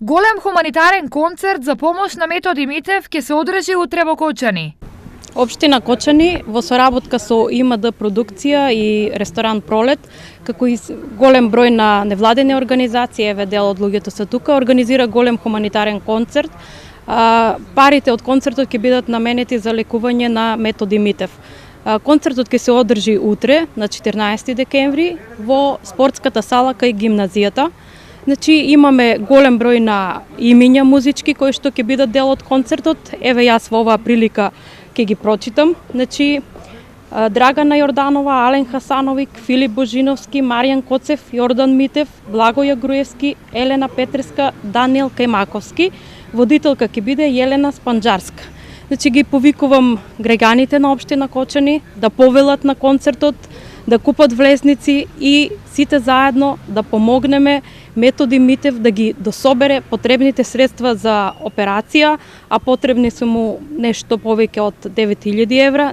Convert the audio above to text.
Голем хуманитарен концерт за помош на Методи Митев ќе се одржи утре во Кочани. Општина Кочани во соработка со ИМД продукција и ресторан Пролет, како и голем број на невладени организации, еве дел од луѓето се тука, организира голем хуманитарен концерт. Парите од концертот ќе бидат наменети за лекување на Методи Митев. Концертот ќе се одржи утре на 14 декември во спортската сала кај гимназијата. Значи имаме голем број на имиња музички кои што ќе бидат дел од концертот. Еве јас во оваа прилика ќе ги прочитам. Значи Драгана Јорданова, Ален Хасановик, Филип Божиновски, Маријан Коцев, Јордан Митев, Благоја Груевски, Елена Петреска, Даниел Кајмаковски. Водителка ќе биде Јелена Спанџарска. Значи ги повикувам граѓаните на општина Кочани да повелат на концертот, да купат влезници и сите заедно да помогнеме Методи Митев да ги дособере потребните средства за операција, а потребни се му нешто повеќе од 9000 евра.